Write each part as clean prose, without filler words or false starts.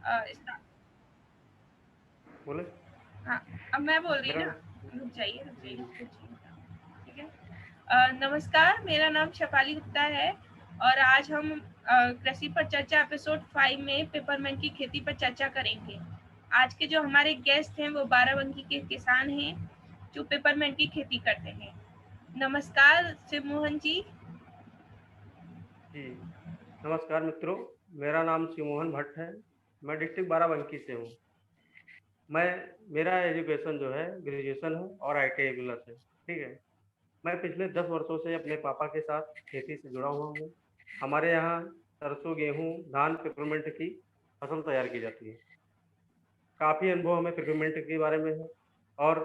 Start. बोले। हाँ, अब मैं बोल रही मेरा ना। जी रुक जी जाइए जी पूछिए। ठीक है। नमस्कार, मेरा नाम शेफाली गुप्ता है और आज हम कृषि पर चर्चा एपिसोड 5 में पेपरमिंट की खेती पर चर्चा करेंगे। आज के जो हमारे गेस्ट हैं वो बाराबंकी के किसान हैं जो पेपरमिंट की खेती करते हैं। नमस्कार शिव मोहन जी। जी। नमस्कार मित्रों, मेरा नाम शिवमोहन भट्ट है। मैं डिस्ट्रिक्ट बाराबंकी से हूँ। मैं मेरा एजुकेशन जो है ग्रेजुएशन है और ITI प्लस है। ठीक है। मैं पिछले 10 वर्षों से अपने पापा के साथ खेती से जुड़ा हुआ हूँ। हमारे यहाँ सरसों, गेहूँ, धान, पेपरमिंट की फसल तैयार की जाती है। काफ़ी अनुभव हमें पेपरमिंट के बारे में है और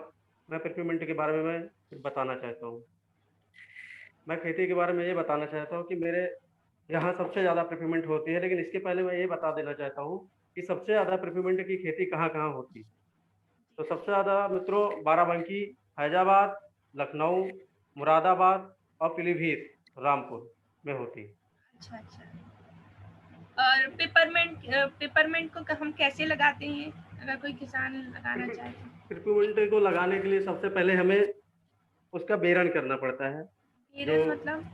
मैं पेपरमिंट के बारे में मैं कुछ बताना चाहता हूँ। मैं खेती के बारे में ये बताना चाहता हूँ कि मेरे यहाँ सबसे ज़्यादा पेपरमिंट होती है, लेकिन इसके पहले मैं ये बता देना चाहता हूँ कि सबसे ज़्यादा पेपरमिंट की खेती कहाँ कहाँ होती है। तो सबसे ज़्यादा मित्रों बाराबंकी, फैजाबाद, लखनऊ, मुरादाबाद और पीलीभीत, रामपुर में होती है। अच्छा अच्छा। और पेपरमिंट को हम कैसे लगाते हैं अगर कोई किसान लगाना चाहे तो? पेपरमिंट को लगाने के लिए सबसे पहले हमें उसका बेरण करना पड़ता है। जो हिरन मतलब?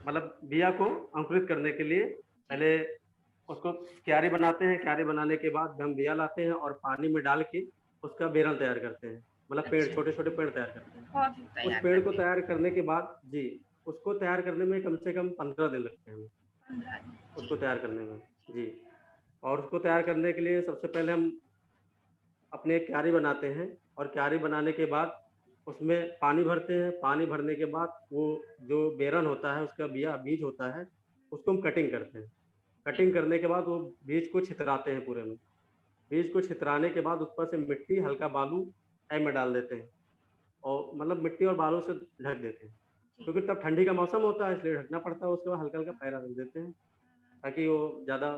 मतलब बिया को अंकुरित करने के लिए जी। पहले उसको क्यारी बनाते हैं। क्यारी बनाने के बाद हम बिया लाते हैं और पानी में डाल के उसका बेरल तैयार करते हैं। मतलब पेड़, अच्छा, छोटे छोटे पेड़ तैयार करते हैं। पौध उस तैयार पेड़ को करते हैं। तैयार करने के बाद जी, उसको तैयार करने में कम से कम 15 दिन लगते हैं हमें, 15 दिन। जी। उसको तैयार करने में। जी। और उसको तैयार करने के लिए सबसे पहले हम अपने क्यारी बनाते हैं और क्यारी बनाने के बाद उसमें पानी भरते हैं। पानी भरने के बाद वो जो बेरन होता है, उसका बीज होता है, उसको हम कटिंग करते हैं। जी। कटिंग करने के बाद वो बीज को छितराते हैं पूरे में। बीज को छितराने के बाद ऊपर से मिट्टी, हल्का बालू टाइप में डाल देते हैं और मतलब मिट्टी और बालू से ढक देते हैं, जी। क्योंकि तब ठंडी का मौसम होता है इसलिए ढकना पड़ता है। उसके बाद हल्का हल्का पैरा रख देते हैं ताकि वो ज़्यादा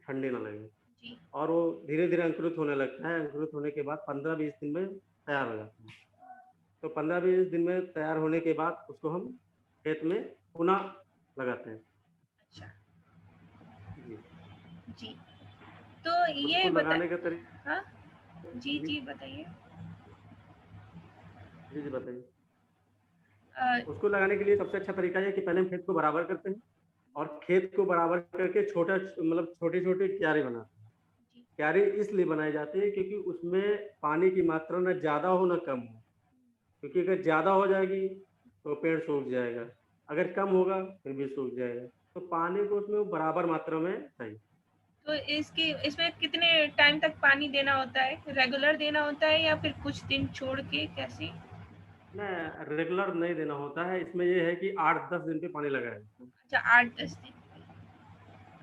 ठंडी ना लगे। जी। और वो धीरे धीरे अंकुरित होने लगता है। अंकुरित होने के बाद 15-20 दिन में तैयार हो जाता है। तो 15-20 दिन में तैयार होने के बाद उसको हम खेत में पुनः लगाते हैं। अच्छा। जी। जी। तो उसको ये बता। लगाने का तरीका। हाँ। जी जी जी बताइए। जी जी बताइए। अ, उसको लगाने के लिए सबसे अच्छा तरीका ये है कि पहले हम खेत को बराबर करते हैं और खेत को बराबर करके छोटा मतलब छोटे छोटे क्यारे बनाते हैं। जी। क्यारे इसलिए बनाए जाते हैं क्योंकि उसमें पानी की मात्रा ना ज़्यादा हो ना कम हो। क्योंकि अगर ज़्यादा हो जाएगी तो पेड़ सूख जाएगा, अगर कम होगा फिर भी सूख जाएगा। तो पानी को उसमें बराबर मात्रा में चाहिए। तो इसमें कितने टाइम तक पानी देना होता है? रेगुलर देना होता है या फिर कुछ दिन छोड़ के कैसे? नहीं, रेगुलर नहीं देना होता है। इसमें ये है कि 8-10 दिन पे पानी लगाया जाता है। अच्छा, 8-10 दिन।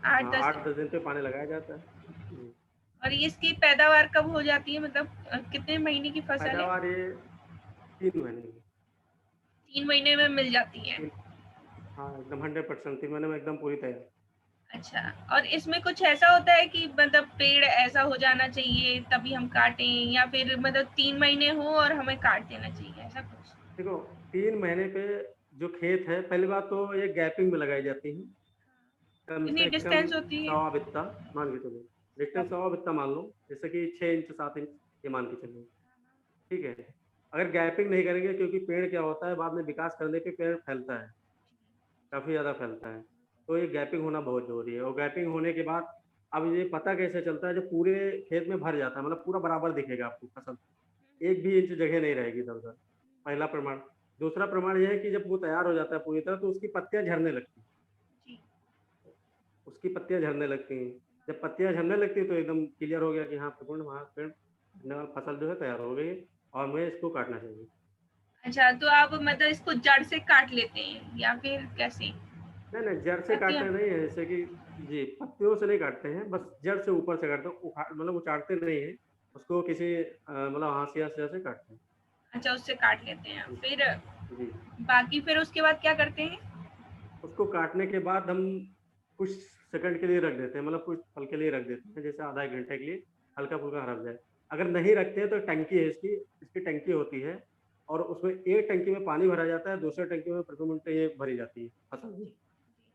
आठ हाँ, दस आठ दिन दस दिन पे पानी लगाया जाता है जी। और ये इसकी पैदावार कब हो जाती है? मतलब कितने महीने की फसल है? पैदावार ये 3 महीने की। 3 महीने में मिल जाती है। तीन। हाँ एकदम 100%, 3 महीने में एकदम पूरी तैयार। अच्छा। और इसमें कुछ ऐसा होता है कि मतलब पेड़ ऐसा हो जाना चाहिए तभी हम काटें या फिर मतलब 3 महीने हो और हमें काट देना चाहिए ऐसा कुछ? देखो, 3 महीने पे जो खेत है, पहली बात तो ये गैपिंग में लगाई जाती है। कम कितनी से कम डिस्टेंस होती है? 1.25 बित्ता मान के चलो। डिस्टेंस सब। 1.25 बित्ता मान लो, जैसे कि 6 इंच 7 इंच ये मान के चलो। ठीक है। अगर गैपिंग नहीं करेंगे, क्योंकि पेड़ क्या होता है बाद में विकास करने पे पेड़ फैलता है, काफ़ी ज़्यादा फैलता है। तो ये गैपिंग होना बहुत ज़रूरी है। और गैपिंग होने के बाद अब ये पता कैसे चलता है, जब पूरे खेत में भर जाता है, मतलब पूरा बराबर दिखेगा आपको फसल, एक भी इंच जगह नहीं रहेगी इधर उधर। पहला प्रमाण। दूसरा प्रमाण यह है कि जब वो तैयार हो जाता है पूरी तरह तो उसकी पत्तियां झड़ने लगती हैं। जी। उसकी पत्तियां झड़ने लगती हैं। जब पत्तियां झड़ने लगती हैं तो एकदम क्लियर हो गया कि हाँ पूर्ण वहाँ पेड़ फसल जो है तैयार हो गई है और हमें इसको काटना चाहिए। अच्छा, तो आप मतलब इसको जड़ से काट लेते हैं या फिर कैसे? नहीं नहीं, जड़ से पत्तियां। काटते नहीं है, जैसे कि जी पत्तियों से नहीं काटते हैं, बस जड़ से ऊपर से काटते हैं। मतलब उचाड़ते नहीं है उसको, किसी मतलब हाशिया से काटते हैं। अच्छा, उससे काट लेते हैं जी फिर। जी। बाकी फिर उसके बाद क्या करते हैं? उसको काटने के बाद हम कुछ सेकंड के लिए रख देते हैं, मतलब कुछ पल के लिए रख देते हैं, जैसे आधा एक घंटे के लिए हल्का फुल्का हरा जाए। अगर नहीं रखते हैं तो टंकी है इसकी, इसकी टंकी होती है और उसमें एक टंकी में पानी भरा जाता है, दूसरे टंकी में प्रति मिनट ये भरी जाती है फसल में।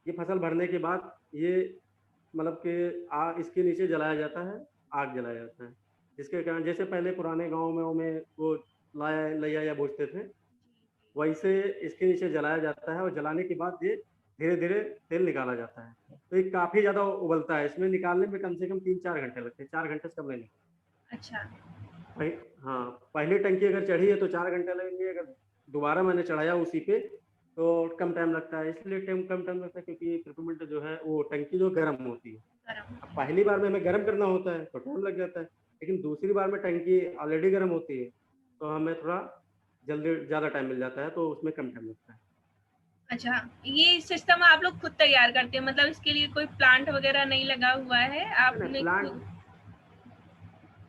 ये फसल भरने के बाद ये मतलब कि इसके नीचे जलाया जाता है, आग जलाया जाता है, जिसके कारण जैसे पहले पुराने गाँव में वो लाया लैया या बूझते थे, वैसे इसके नीचे जलाया जाता है और जलाने के बाद ये धीरे-धीरे तेल निकाला जाता है। तो ये काफ़ी ज़्यादा उबलता है, इसमें निकालने में कम से कम 3-4 घंटे लगते हैं, 4 घंटे से कम नहीं लगते। अच्छा। पहि हाँ, पहली टंकी अगर चढ़ी है तो 4 घंटे लगेंगे, अगर दोबारा मैंने चढ़ाया उसी पे तो कम टाइम लगता है, इसलिए कम टाइम लगता है क्योंकि पिपरमिंट जो है वो टंकी जो गर्म होती है। गरम। अब पहली बार में हमें गर्म करना होता है तो टाइम लग जाता है, लेकिन दूसरी बार में टंकी ऑलरेडी गर्म होती है, तो हमें थोड़ा जल्दी ज़्यादा टाइम मिल जाता है, तो उसमें कम टाइम लगता है। अच्छा, ये सिस्टम आप लोग खुद तैयार करते हैं, मतलब इसके लिए कोई प्लांट वगैरह नहीं लगा हुआ है, नहीं, आपने प्लांट खुद?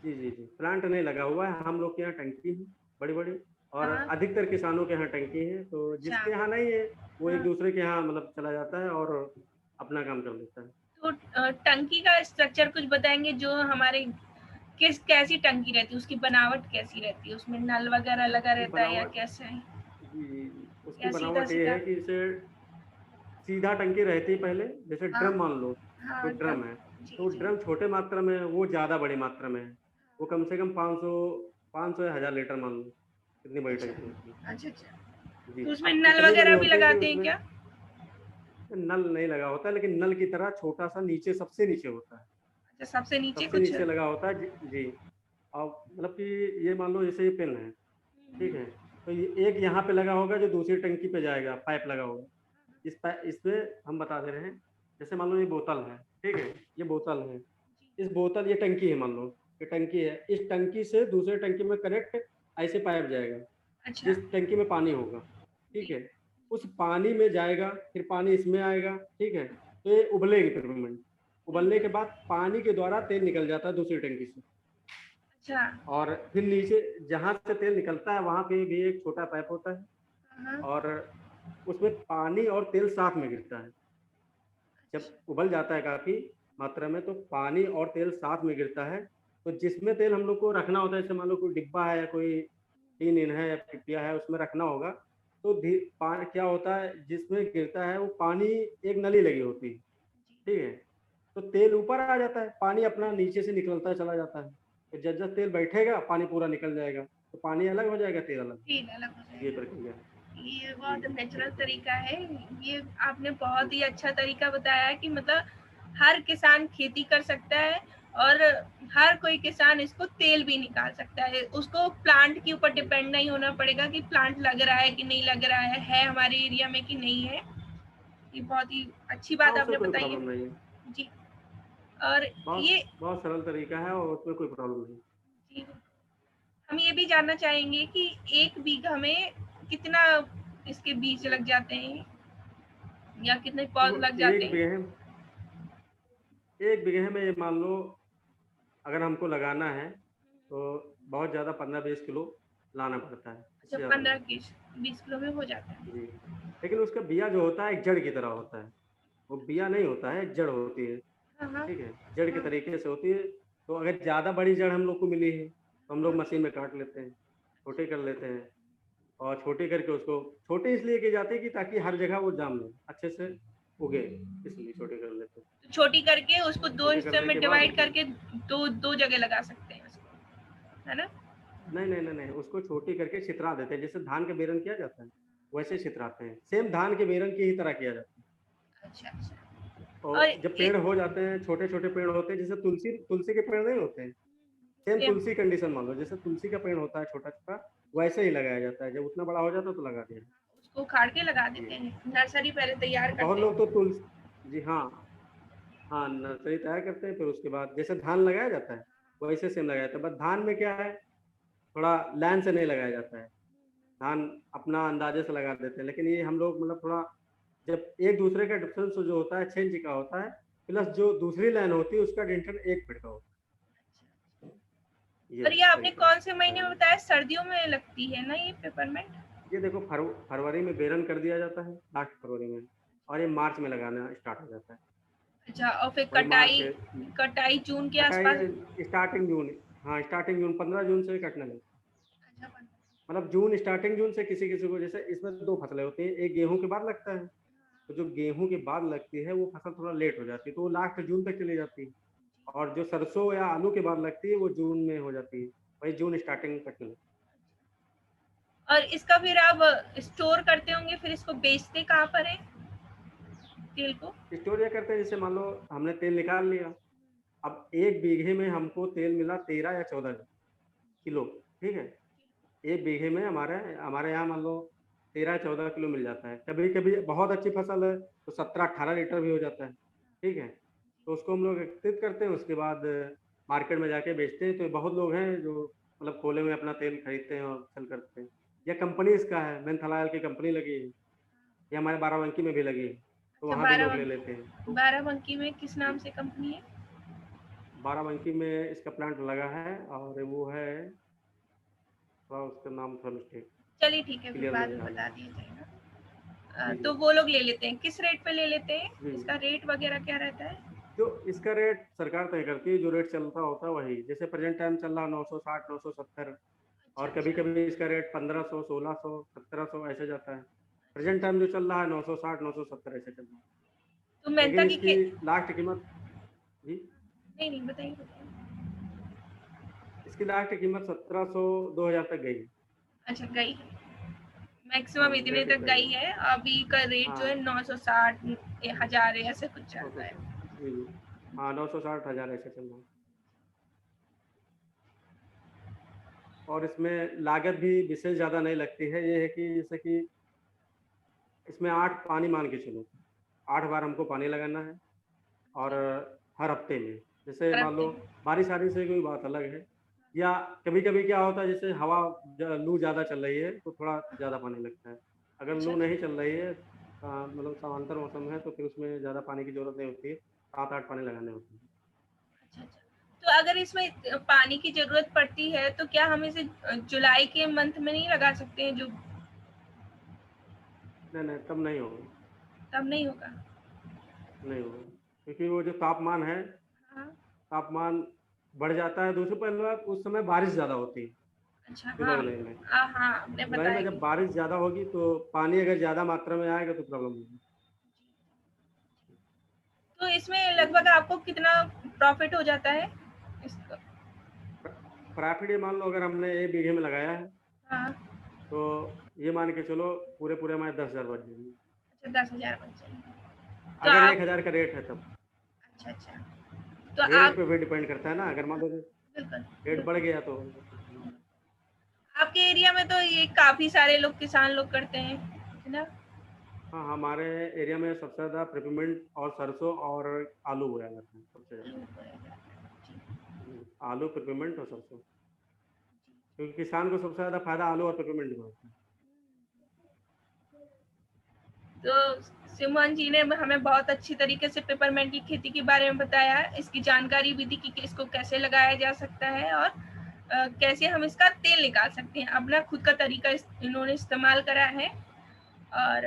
जी, प्लांट नहीं लगा हुआ है, हम लोग के यहाँ टंकी है बड़ी-बड़ी और हाँ। अधिकतर किसानों के यहाँ टंकी है, तो अच्छा। जिसके यहाँ नहीं है, वो हाँ। एक-दूसरे के यहाँ मतलब चला जाता है और अपना काम कर लेता है। तो टंकी का स्ट्रक्चर कुछ बताएँगे जो हमारे कैसी टंकी रहती है, उसकी बनावट कैसी रहती है? उसमें नल वगैरह लगा उसकी रहता है या बनावट कैसे है? उसकी या बनावट ये सीधा-सीधा? है कि जैसे सीधा टंकी रहती है पहले, जैसे हाँ। ड्रम मान लो, हाँ, कोई ड्रम। ड्रम है, जी, तो जी। ड्रम छोटे मात्रा में है, वो ज़्यादा बड़ी मात्रा में है। वो कम से कम 500 या 1000 लीटर मान लो, इतनी बड़ी अच्छा। टंकी होती है। अच्छा, अच्छा। जी, तो उसमें अब नल इतनी बड़ी वगैरह भी होती है कि लगाते हैं उसमें क्या? नल नहीं लगा होता है, लेकिन नल की तरह छोटा-सा नीचे सबसे नीचे होता है। अच्छा, सबसे नीचे सबसे कुछ? नीचे लगा होता है जी। और मतलब कि ये मान लो जैसे ये पेन है, ठीक है? तो ये एक यहाँ पे लगा होगा जो दूसरी टंकी पे जाएगा, पाइप लगा होगा। इसमें हम बता दे रहे हैं, जैसे मान लो ये बोतल है, ठीक है? ये बोतल है, इस बोतल ये टंकी है मान लो, ये टंकी है, इस टंकी से दूसरे टंकी में कनेक्ट ऐसे पाइप जाएगा, अच्छा। जिस टंकी में पानी होगा, ठीक जी। है? उस पानी में जाएगा, फिर पानी इसमें आएगा, ठीक है? तो ये उबलेगी पिपरमिंट, उबलने के बाद पानी के द्वारा तेल निकल जाता है दूसरी टंकी से। अच्छा। और फिर नीचे जहाँ से तेल निकलता है वहाँ पे भी एक छोटा पाइप होता है हाँ। और उसमें पानी और तेल साथ में गिरता है। जब अच्छा। उबल जाता है काफ़ी मात्रा में तो पानी और तेल साथ में गिरता है, तो जिसमें तेल हम लोग को रखना होता है, जैसे मान लो कोई डिब्बा है या कोई टीन इन है या पिपिया है उसमें रखना होगा, तो क्या होता है जिसमें गिरता है वो पानी, एक नली लगी होती है, ठीक है? तो तेल ऊपर आ जाता है, पानी अपना नीचे से निकलता चला जाता है, तो जब तेल बैठेगा पानी पूरा निकल जाएगा, तो पानी अलग हो जाएगा, तेल अलग। ठीक, अलग हो ये जाएगा। प्रक्रिया है। ये जी, बहुत नेचुरल तरीका है। ये आपने बहुत जी। ही अच्छा तरीका बताया है कि मतलब हर किसान खेती कर सकता है और हर कोई किसान इसको तेल भी निकाल सकता है। उसको प्लांट के ऊपर जी। डिपेंड नहीं होना पड़ेगा कि प्लांट लग रहा है कि नहीं लग रहा है हमारे एरिया में कि नहीं है। ये बहुत ही अच्छी हाँ, बात उससे आपने कोई बताई प्रॉब्लम है। नहीं है। जी। और बहुत ये बहुत सरल तरीका है और उसमें कोई प्रॉब्लम नहीं। जी, हम ये भी जानना चाहेंगे कि 1 बीघा में कितना इसके बीज लग जाते हैं या कितने पौध देखो लग जाते एक हैं? बीघे एक बीघे में ये मान लो अगर हमको लगाना है तो बहुत ज़्यादा 15-20 किलो लाना पड़ता है, अच्छा, इससे ज़्यादा 15 नहीं। 20 किलो में हो जाता है। जी, लेकिन उसका बिया जो होता है एक जड़ की तरह होता है, वो बिया नहीं होता है, एक जड़ होती है, हाँ, हाँ। ठीक है? जड़ के हाँ, तरीके से होती है, तो अगर ज़्यादा बड़ी जड़ हम लोग को मिली है, तो हम लोग हाँ। मशीन में काट लेते हैं, छोटे कर लेते हैं और छोटी करके उसको छोटी इसलिए की जाती है कि ताकि हर जगह वो जाम ले, अच्छे से उगे, इसलिए छोटे कर लेते हैं। तो छोटी करके उसको 2 छोटे हिस्से करने में के बाद डिवाइड उसको करके 2 जगह लगा सकते हैं उसको, है ना? नहीं, उसको छोटी करके छितरा देते हैं, जैसे धान का बेरन किया जाता है, वैसे छितराते हैं। सेम धान के बेरन की ही तरह किया जाता है। अच्छा, अच्छा। और और जब पेड़ हो जाते हैं, छोटे-छोटे पेड़ होते हैं, जैसे तुलसी तुलसी के पेड़ नहीं होते हैं, सेम सेम तुलसी कंडीशन मान लो, जैसे तुलसी का पेड़ होता है छोटा-छोटा, वैसे ही लगाया जाता है। जब उतना बड़ा हो जाता है तो लगा दिया। उसको उखाड़ के लगा जी, देते हैं, नर्सरी पहले तैयार बहुत करते लोग हैं। तो जी हाँ, नर्सरी तैयार करते हैं, फिर उसके बाद जैसे धान लगाया जाता है, वैसे सेम लगाया जाता है। बस धान में क्या है, थोड़ा लाइन से नहीं लगाया जाता है। धान अपना अंदाजे से लगा देते हैं, लेकिन ये हम लोग मतलब थोड़ा जब एक दूसरे का डिफरेंस जो होता है 6 इंच का होता है, प्लस जो दूसरी लाइन होती है उसका डिस्टेंस 1 फीट का होता है। ये और ये आपने तरीका कौन से महीने में लगाने बताया, सर्दियों में लगती है ना ये पेपरमिंट? ये देखो फरवरी में बेरन कर दिया जाता है, लास्ट फरवरी में, और ये मार्च में लगाना स्टार्ट हो जाता है। अच्छा, और फिर वही मार्च कटाई कटाई जून के आसपास? कटाई स्टार्टिंग जून, हाँ स्टार्टिंग जून 15 जून से कटने लगता है। अच्छा, मतलब जून स्टार्टिंग जून से किसी किसी को, जैसे इसमें 2 फसलें होती हैं, एक गेहूं के बाद लगता है, तो जो गेहूं के बाद लगती है वो फसल थोड़ा लेट हो जाती है, तो वो लास्ट जून तक चली जाती है। और जो सरसों या आलू के बाद लगती है वो जून में हो जाती है, वही जून स्टार्टिंग तक चले। और इसका फिर आप स्टोर करते होंगे, फिर इसको बेचते कहाँ पर है तेल को? स्टोर ये करते हैं, जैसे मान लो हमने तेल निकाल लिया, अब 1 बीघे में हमको तेल मिला 13 या 14 किलो, ठीक है। 1 बीघे में हमारे हमारे यहाँ मान लो 13-14 किलो मिल जाता है। कभी कभी बहुत अच्छी फसल है तो 17-18 लीटर भी हो जाता है, ठीक है। तो उसको हम लोग एकत्रित करते हैं, उसके बाद मार्केट में जाके बेचते हैं। तो बहुत लोग हैं जो मतलब खोले में अपना तेल खरीदते हैं और सेल करते हैं। या कंपनी इसका है, मेंथलायल की कंपनी लगी है, या हमारे बाराबंकी में भी लगी है, तो अच्छा, वहाँ भी लोग ले लेते हैं। तो बाराबंकी में किस नाम से कंपनी है? बाराबंकी में इसका प्लांट लगा है, और वो है थोड़ा उसका नाम थोड़ा मिस्टेक, चलिए ठीक है, फिर क्लियर बाद नहीं में याद बता है। दिया जाएगा। जी तो जी वो लोग ले लेते हैं, किस रेट पे ले लेते हैं? जी। इसका रेट वगैरह क्या रहता है? जो इसका रेट सरकार तय करती है, जो रेट चलता होता है वही। जैसे प्रेजेंट टाइम चल रहा 960, 970, अच्छा और कभी अच्छा कभी इसका रेट 1500, 1600, 1700 ऐसे जाता है। प्रेजेंट टाइम जो चल रहा है 960, 970 ऐसे चल रहा है। तो मेहनता लेकिन की इसकी लास्ट कीमत, जी, नहीं नहीं, बताइए बताइए। इसकी लास्ट कीमत 1700, 2000 तक गई है। अच्छा, गई है, मैक्सिमम हाँ, इतने रेट तक इतना गई गई। है। अभी का रेट जो है हाँ, 960, 1000 ऐसे कुछ चल नौ सौ रहा है। जी जी, हाँ 960, 1000 ऐसे चल रहा है। और इसमें लागत भी विशेष ज़्यादा नहीं लगती है। ये है कि जैसे कि इसमें 8 पानी मान के चलो, 8 बार हमको पानी लगाना है, और हर हफ्ते में। जैसे हर मान हफ्ते लो में। बारिश आने से कोई बात अलग है, या कभी कभी क्या होता है जैसे हवा लू ज़्यादा चल रही है तो थोड़ा ज़्यादा पानी लगता है। अगर अच्छा लू अच्छा नहीं चल रही है, मतलब समांतर मौसम है, तो फिर उसमें ज़्यादा पानी की जरूरत नहीं होती है, 7-8 पानी लगाने होते हैं। अच्छा अच्छा। तो अगर इसमें पानी की जरूरत पड़ती है तो क्या हम इसे जुलाई के मंथ में नहीं लगा सकते हैं, जो नहीं नहीं, तब नहीं होगा। तब नहीं होगा? नहीं होगा, क्योंकि वो जो तापमान है, हाँ। तापमान बढ़ जाता है। दूसरी पहली बात, उस समय बारिश ज़्यादा होती है अच्छा हाँ। जुलाई में। हाँ आपने जुलाई में बताया जब कि बारिश ज़्यादा होगी तो पानी अगर ज़्यादा मात्रा में आएगा तो प्रॉब्लम होगी। तो इसमें जी लगभग जी। आपको कितना प्रॉफिट हो जाता है इसका? प्रॉफिट ये मान लो अगर हमने 1 बीघे में लगाया है, हाँ। तो ये मान के चलो पूरे पूरे हमारे 10,000 बच जाएंगे। अच्छा, 10,000 बन जाएंगे तो अगर आप। 1,000 का रेट है तब। अच्छा अच्छा। तो रेट आप। पे भी डिपेंड करता है ना, अगर मान लो बिल्कुल रेट बढ़ बिल्कुल। गया तो। आपके एरिया में तो ये काफी सारे लोग, किसान लोग करते हैं, है ना? हाँ, हमारे एरिया में सबसे ज़्यादा पेपरमिंट और सरसों और आलू बोया जाता है सबसे ज़्यादा। आलू, पेपरमिंट और सरसों, क्योंकि किसान को सबसे ज़्यादा फायदा आलू और पेपरमिंट में होता है। तो सिमरन जी ने हमें बहुत अच्छी तरीके से पेपरमेंट की खेती के बारे में बताया, इसकी जानकारी भी दी कि इसको कैसे लगाया जा सकता है, और कैसे हम इसका तेल निकाल सकते हैं। अपना खुद का तरीका इन्होंने इस्तेमाल करा है। और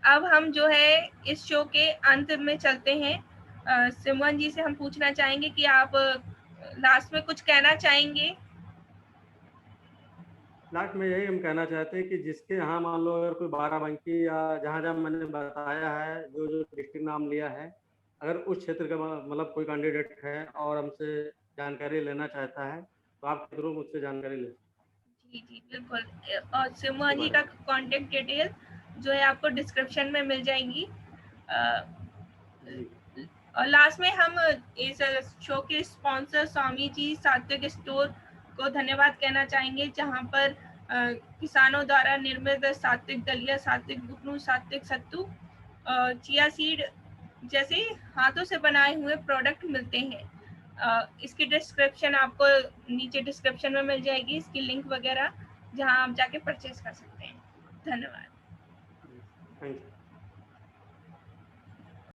अब हम जो है इस शो के अंत में चलते हैं। सिमरन जी से हम पूछना चाहेंगे कि आप लास्ट में कुछ कहना चाहेंगे? लास्ट में यही हम कहना चाहते हैं कि जिसके यहाँ मान लो अगर कोई बाराबंकी या जहाँ जहाँ मैंने बताया है, जो जो डिस्ट्रिक्ट नाम लिया है, अगर उस क्षेत्र का मतलब कोई कैंडिडेट है और हमसे जानकारी लेना चाहता है, तो आप जरूर मुझसे जानकारी ले जी जी बिल्कुल। और इसके सिमरन जी बारे का में। कांटेक्ट डिटेल जो है आपको डिस्क्रिप्शन में मिल जाएंगी। जी और लास्ट में हम इस शो के स्पॉन्सर स्वामी जी सात्विक स्टोर को धन्यवाद कहना चाहेंगे, जहां पर किसानों द्वारा निर्मित सात्विक दलिया, सात्विक बुकनू, सात्विक सत्तू, चिया सीड जैसे हाथों से बनाए हुए प्रोडक्ट मिलते हैं। इसकी डिस्क्रिप्शन आपको नीचे डिस्क्रिप्शन में मिल जाएगी, इसकी लिंक वगैरह, जहां आप जाके परचेज कर सकते हैं। धन्यवाद। Thank you.